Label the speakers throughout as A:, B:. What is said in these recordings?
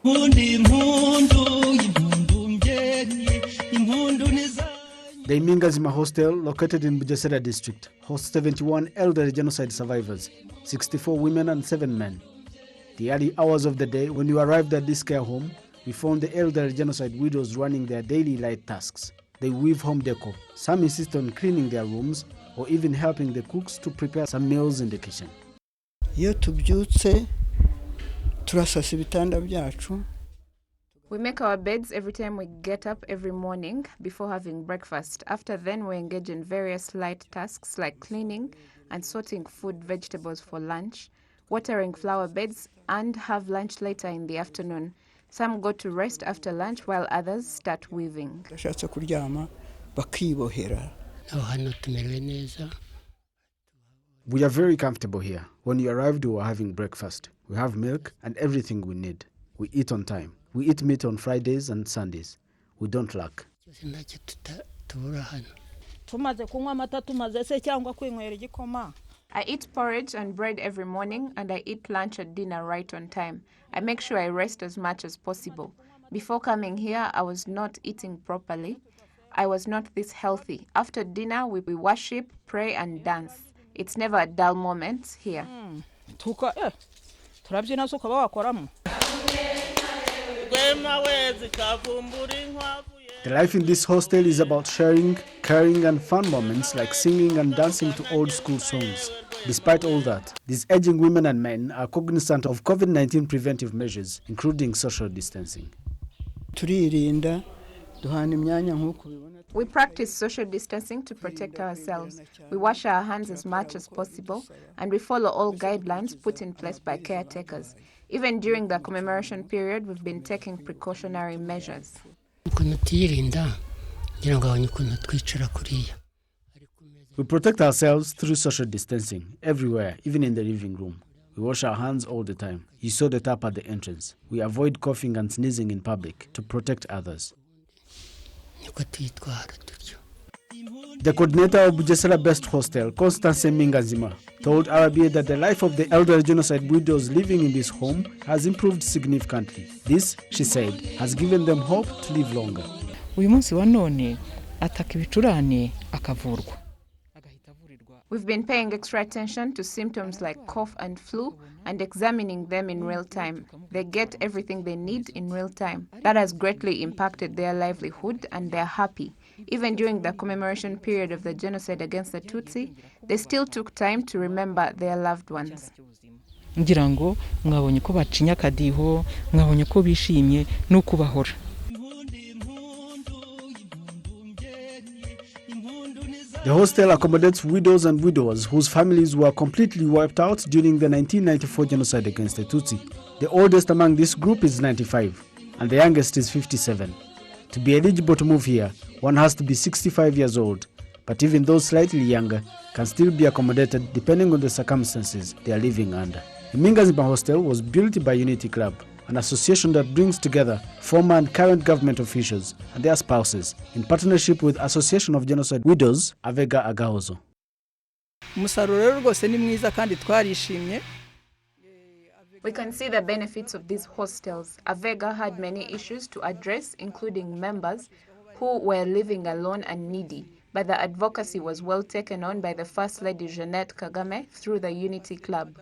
A: The Impingazima Hostel, located in Bugesera district, hosts 71 elderly genocide survivors, 64 women and 7 men. The early hours of the day, when we arrived at this care home, we found the elderly genocide widows running their daily light tasks. They weave home decor. Some insist on cleaning their rooms or even helping the cooks to prepare some meals in the kitchen.
B: Iyo tubyutse turasasa ibitanda byacu.
C: We make our beds every time we get up every morning before having breakfast. After then, we engage in various light tasks like cleaning and sorting food, vegetables for lunch, watering flower beds, and have lunch later in the afternoon. Some go to rest after lunch while others start weaving.
B: Bashatse kuryama bakibohera.
A: We are very comfortable here. When you arrived, we were having breakfast. We have milk and everything we need. We eat on time. We eat meat on Fridays and Sundays. We don't lack.
C: I eat porridge and bread every morning, and I eat lunch and dinner right on time. I make sure I rest as much as possible. Before coming here, I was not eating properly. I was not this healthy. After dinner, we worship, pray, and dance. It's never a dull moment here.
A: The life in this hostel is about sharing, caring, and fun moments like singing and dancing to old school songs. Despite all that, these aging women and men are cognizant of COVID-19 preventive measures, including social distancing.
C: We practice social distancing to protect ourselves. We wash our hands as much as possible, and we follow all guidelines put in place by caretakers. Even during the commemoration period, we've been taking precautionary measures.
A: We protect ourselves through social distancing, everywhere, even in the living room. We wash our hands all the time. You saw the tap at the entrance. We avoid coughing and sneezing in public to protect others. The coordinator of Bugesera Best Hostel, Constance Impingazima, told RBA that the life of the elderly genocide widows living in this home has improved significantly. This, she said, has given them hope to live longer.
C: We've been paying extra attention to symptoms like cough and flu and examining them in real time. They get everything they need in real time. That has greatly impacted their livelihood, and they're happy. Even during the commemoration period of the genocide against the Tutsi, they still took time to remember their loved ones.
A: The hostel accommodates widows and widowers whose families were completely wiped out during the 1994 genocide against the Tutsi. The oldest among this group is 95, and the youngest is 57. To be eligible to move here, one has to be 65 years old, but even those slightly younger can still be accommodated depending on the circumstances they are living under. The Impingazima Hostel was built by Unity Club, an association that brings together former and current government officials and their spouses in partnership with Association of Genocide Widows, Avega Agahozo.
C: We can see the benefits of these hostels. Avega had many issues to address, including members who were living alone and needy, but the advocacy was well taken on by the First Lady Jeanette Kagame through the Unity Club.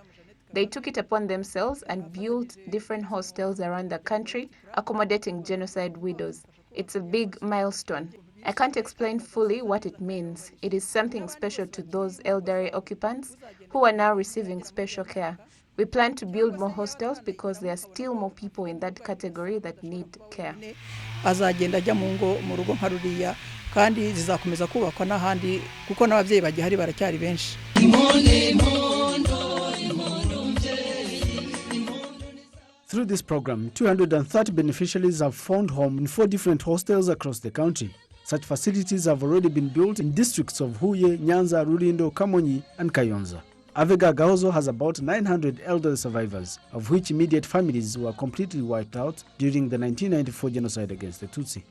C: They took it upon themselves and built different hostels around the country, accommodating genocide widows. It's a big milestone. I can't explain fully what it means. It is something special to those elderly occupants who are now receiving special care. We plan to build more hostels because there are still more people in that category that need care.
B: kandi zizakomeza kubakwa n'ahandi kuko n'ababyeyi bagihari baracyari benshi.
A: Through this program, 230 beneficiaries have found home in 4 different hostels across the country. Such facilities have already been built in districts of Huye, Nyanza, Rulindo, Kamonyi, and Kayonza. Avega Agahozo has about 900 elderly survivors, of which immediate families were completely wiped out during the 1994 genocide against the Tutsi.